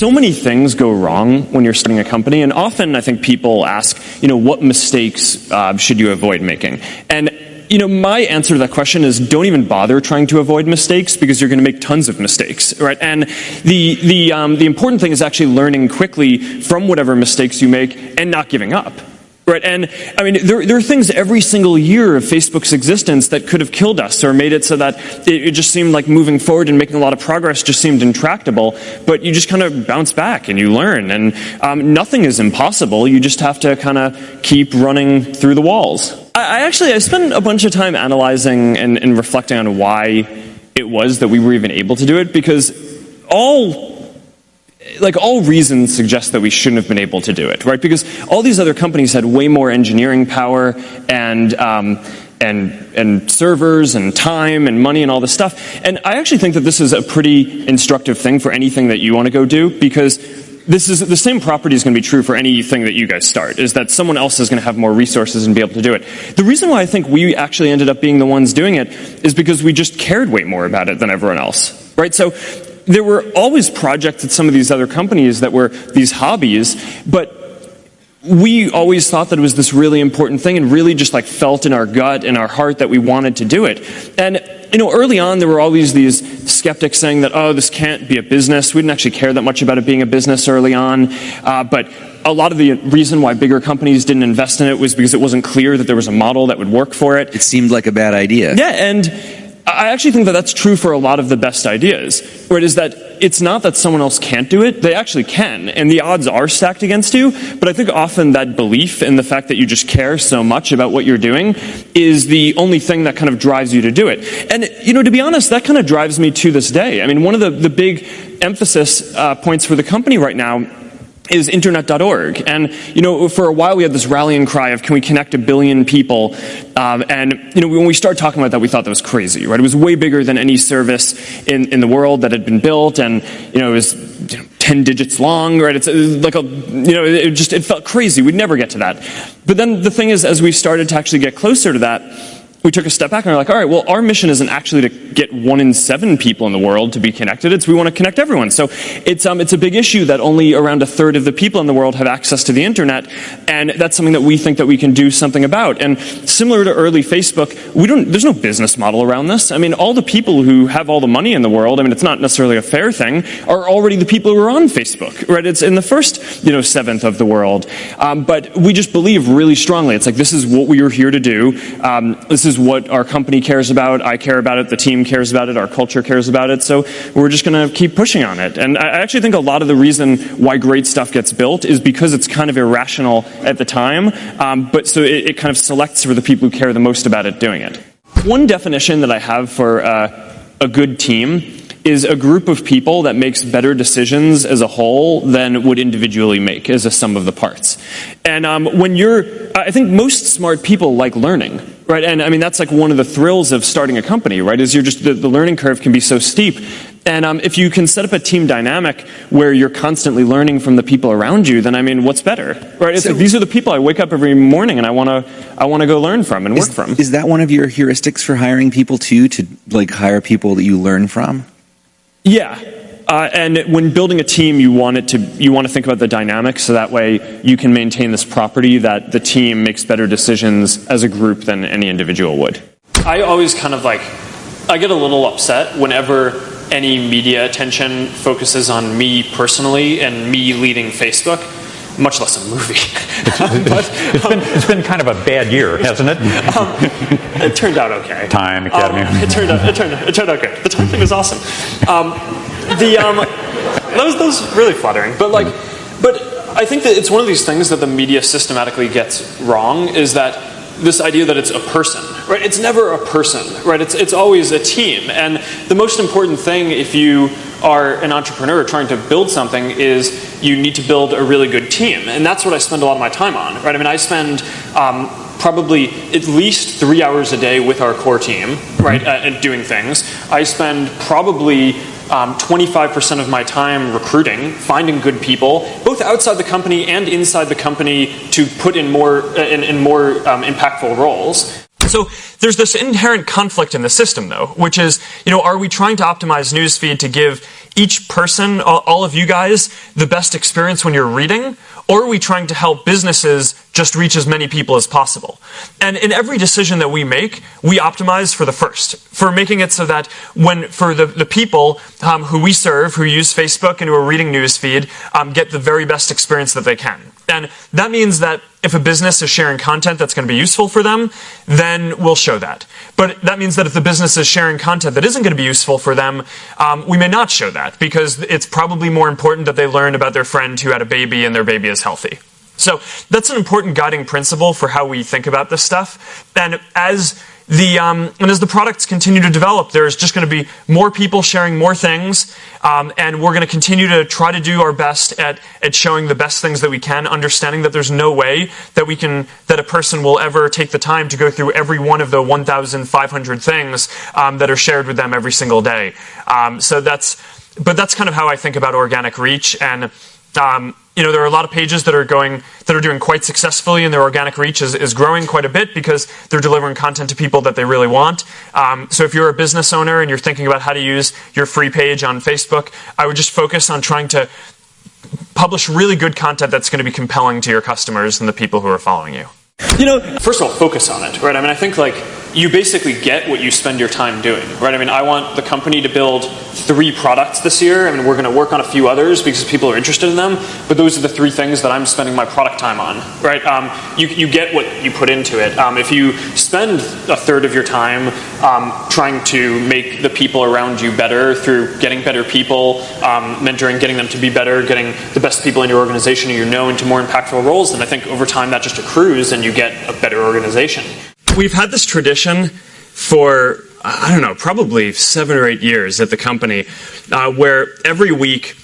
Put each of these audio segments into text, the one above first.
so many things go wrong when you're starting a company, and often I think people ask, what mistakes should you avoid making? And my answer to that question is don't even bother trying to avoid mistakes, because you're going to make tons of mistakes, right? And the important thing is actually learning quickly from whatever mistakes you make and not giving up. Right, and I mean, there are things every single year of Facebook's existence that could have killed us or made it so that it just seemed like moving forward and making a lot of progress just seemed intractable. But you just kind of bounce back and you learn, and nothing is impossible. You just have to kind of keep running through the walls. I spent a bunch of time analyzing and reflecting on why it was that we were even able to do it, because all reasons suggest that we shouldn't have been able to do it, right? Because all these other companies had way more engineering power and servers and time and money and all this stuff. And I actually think that this is a pretty instructive thing for anything that you want to go do, because this is the same property is going to be true for anything that you guys start, is that someone else is going to have more resources and be able to do it. The reason why I think we actually ended up being the ones doing it is because we just cared way more about it than everyone else, right? So there were always projects at some of these other companies that were these hobbies, but we always thought that it was this really important thing and really just felt in our gut and our heart that we wanted to do it. And early on there were always these skeptics saying that, this can't be a business. We didn't actually care that much about it being a business early on, but a lot of the reason why bigger companies didn't invest in it was because it wasn't clear that there was a model that would work for it. It seemed like a bad idea. Yeah, and I actually think that that's true for a lot of the best ideas, where it is that it's not that someone else can't do it, they actually can, and the odds are stacked against you, but I think often that belief in the fact that you just care so much about what you're doing is the only thing that kind of drives you to do it. And, to be honest, that kind of drives me to this day. I mean, one of the big emphasis points for the company right now is internet.org. And, for a while we had this rallying cry of, can we connect 1 billion people? And, when we started talking about that, we thought that was crazy, right? It was way bigger than any service in the world that had been built. And, it was 10 digits long, right? It's like it felt crazy. We'd never get to that. But then the thing is, as we started to actually get closer to that, we took a step back and we're like, all right, well, our mission isn't actually to get 1 in 7 people in the world to be connected. It's we want to connect everyone. So it's a big issue that only around 1/3 of the people in the world have access to the internet, and that's something that we think that we can do something about. And similar to early Facebook, there's no business model around this. I mean, all the people who have all the money in the world, I mean, it's not necessarily a fair thing, are already the people who are on Facebook, right? It's in the first, 1/7 of the world. But we just believe really strongly. It's like, this is what we are here to do. This is what our company cares about. I care about it. The team cares about it. Our culture cares about it. So we're just going to keep pushing on it. And I actually think a lot of the reason why great stuff gets built is because it's kind of irrational at the time. But so it kind of selects for the people who care the most about it doing it. One definition that I have for a good team is a group of people that makes better decisions as a whole than would individually make as a sum of the parts. And I think most smart people like learning, right? And I mean, that's one of the thrills of starting a company, right? Is the learning curve can be so steep. And if you can set up a team dynamic where you're constantly learning from the people around you, then I mean, what's better, right? It's these are the people I wake up every morning and I want to go learn from and work from. Is that one of your heuristics for hiring people too, to hire people that you learn from? Yeah. And when building a team, you want to think about the dynamics, so that way you can maintain this property that the team makes better decisions as a group than any individual would. I always kind of I get a little upset whenever any media attention focuses on me personally and me leading Facebook, much less a movie. It's been kind of a bad year, hasn't it? It turned out okay. Time Academy. It turned out good. The time thing was awesome. That was really flattering. But I think that it's one of these things that the media systematically gets wrong, is that this idea that it's a person, right? It's never a person, right? It's always a team. And the most important thing if you are an entrepreneur trying to build something is you need to build a really good team. And that's what I spend a lot of my time on, right? I mean, I spend probably at least 3 hours a day with our core team, right, and doing things. I spend probably 25% of my time recruiting, finding good people, both outside the company and inside the company, to put in more impactful roles. So there's this inherent conflict in the system, though, which is, are we trying to optimize newsfeed to give each person, all of you guys, the best experience when you're reading? Or are we trying to help businesses just reach as many people as possible? And in every decision that we make, we optimize for the first, for making it so that for the people who we serve, who use Facebook and who are reading newsfeed, get the very best experience that they can. And that means that if a business is sharing content that's going to be useful for them, then we'll show that. But that means that if the business is sharing content that isn't going to be useful for them, we may not show that, because it's probably more important that they learn about their friend who had a baby and their baby is healthy. So that's an important guiding principle for how we think about this stuff. And as the products continue to develop, there's just going to be more people sharing more things, and we're going to continue to try to do our best at showing the best things that we can, understanding that there's no way that a person will ever take the time to go through every one of the 1,500 things that are shared with them every single day. But that's kind of how I think about organic reach. And there are a lot of pages that are doing quite successfully, and their organic reach is growing quite a bit because they're delivering content to people that they really want. So if you're a business owner and you're thinking about how to use your free page on Facebook, I would just focus on trying to publish really good content that's going to be compelling to your customers and the people who are following you. First of all, focus on it, right? I mean, I think you basically get what you spend your time doing, right? I mean, I want the company to build 3 products this year. I mean, we're going to work on a few others because people are interested in them, but those are the 3 things that I'm spending my product time on, right? You get what you put into it. If you spend a third of your time trying to make the people around you better through getting better people, mentoring, getting them to be better, getting the best people in your organization into more impactful roles, then I think over time that just accrues and you get a better organization. We've had this tradition for, probably 7 or 8 years at the company, where every week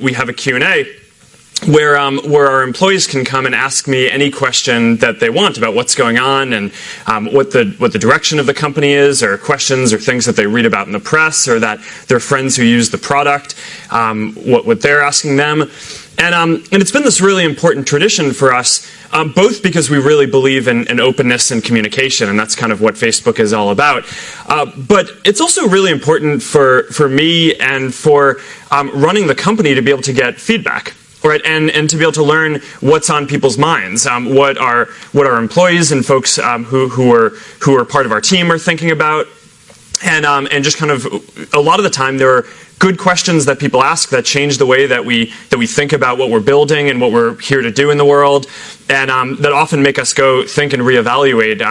we have a Q&A where our employees can come and ask me any question that they want about what's going on and what the direction of the company is, or questions or things that they read about in the press, or that their friends who use the product, what they're asking them. And it's been this really important tradition for us, both because we really believe in openness and communication, and that's kind of what Facebook is all about. But it's also really important for me and for running the company to be able to get feedback, right? And to be able to learn what's on people's minds, what our employees and folks who are part of our team are thinking about, and just kind of a lot of the time there are good questions that people ask that change the way that we think about what we're building and what we're here to do in the world, and that often make us go think and reevaluate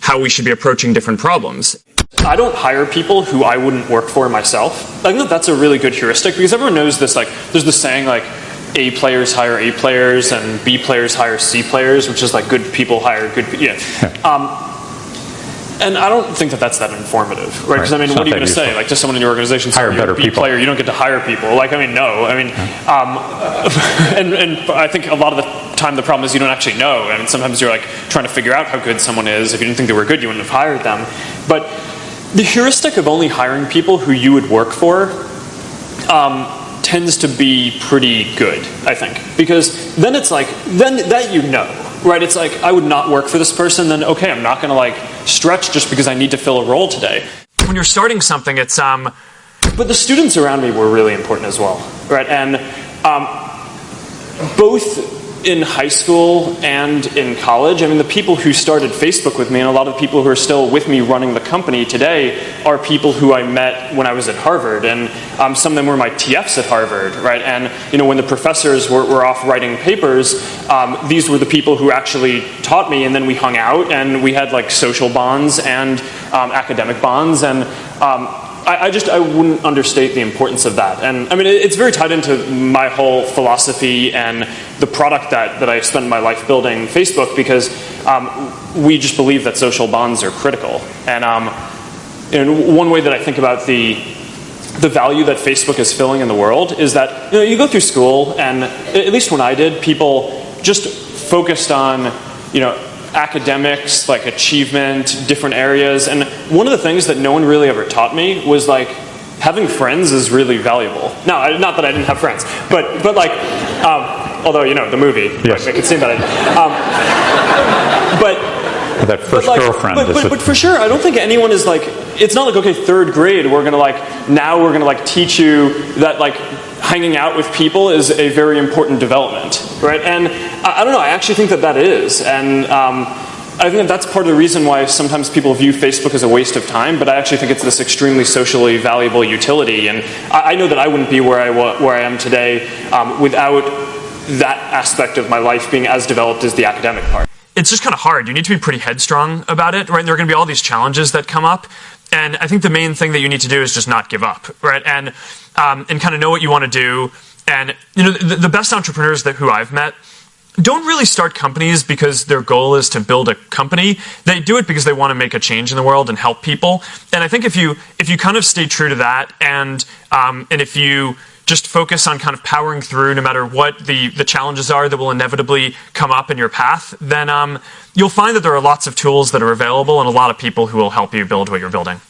how we should be approaching different problems. I don't hire people who I wouldn't work for myself. I think that's a really good heuristic, because everyone knows this, there's this saying A players hire A players and B players hire C players, which is good people hire good people. Yeah. And I don't think that's that informative, right? Because what are you going to say? To someone in your organization, hire better people. Player, you don't get to hire people. No. And I think a lot of the time the problem is you don't actually know. Sometimes you're trying to figure out how good someone is. If you didn't think they were good, you wouldn't have hired them. But the heuristic of only hiring people who you would work for tends to be pretty good, I think, because then it's then that right? It's I would not work for this person, then okay, I'm not going to stretch just because I need to fill a role today. When you're starting something, it's but the students around me were really important as well, right? And both in high school and in college, the people who started Facebook with me, and a lot of the people who are still with me running the company today, are people who I met when I was at Harvard, and some of them were my TFs at Harvard, right? And when the professors were off writing papers, these were the people who actually taught me, and then we hung out, and we had social bonds and academic bonds, and I wouldn't understate the importance of that. And it's very tied into my whole philosophy and the product that I spend my life building, Facebook, because we just believe that social bonds are critical. And one way that I think about the value that Facebook is filling in the world is that you go through school, and at least when I did, people just focused on academics, achievement, different areas. And one of the things that no one really ever taught me was having friends is really valuable. Now, not that I didn't have friends, but although the movie, yes. It could seem that I did. That first girlfriend. But for sure, I don't think anyone is like, it's not like, okay, third grade, we're going to teach you that like hanging out with people is a very important development, right? And I don't know, I actually think that is. And I think that's part of the reason why sometimes people view Facebook as a waste of time, but I actually think it's this extremely socially valuable utility. And I know that I wouldn't be where I am today without that aspect of my life being as developed as the academic part. It's just kind of hard. You need to be pretty headstrong about it, right? And there are going to be all these challenges that come up. And I think the main thing that you need to do is just not give up, right? And kind of know what you want to do. And the best entrepreneurs who I've met don't really start companies because their goal is to build a company. They do it because they want to make a change in the world and help people. And I think if you kind of stay true to that, and if you just focus on kind of powering through no matter what the challenges are that will inevitably come up in your path, then you'll find that there are lots of tools that are available and a lot of people who will help you build what you're building.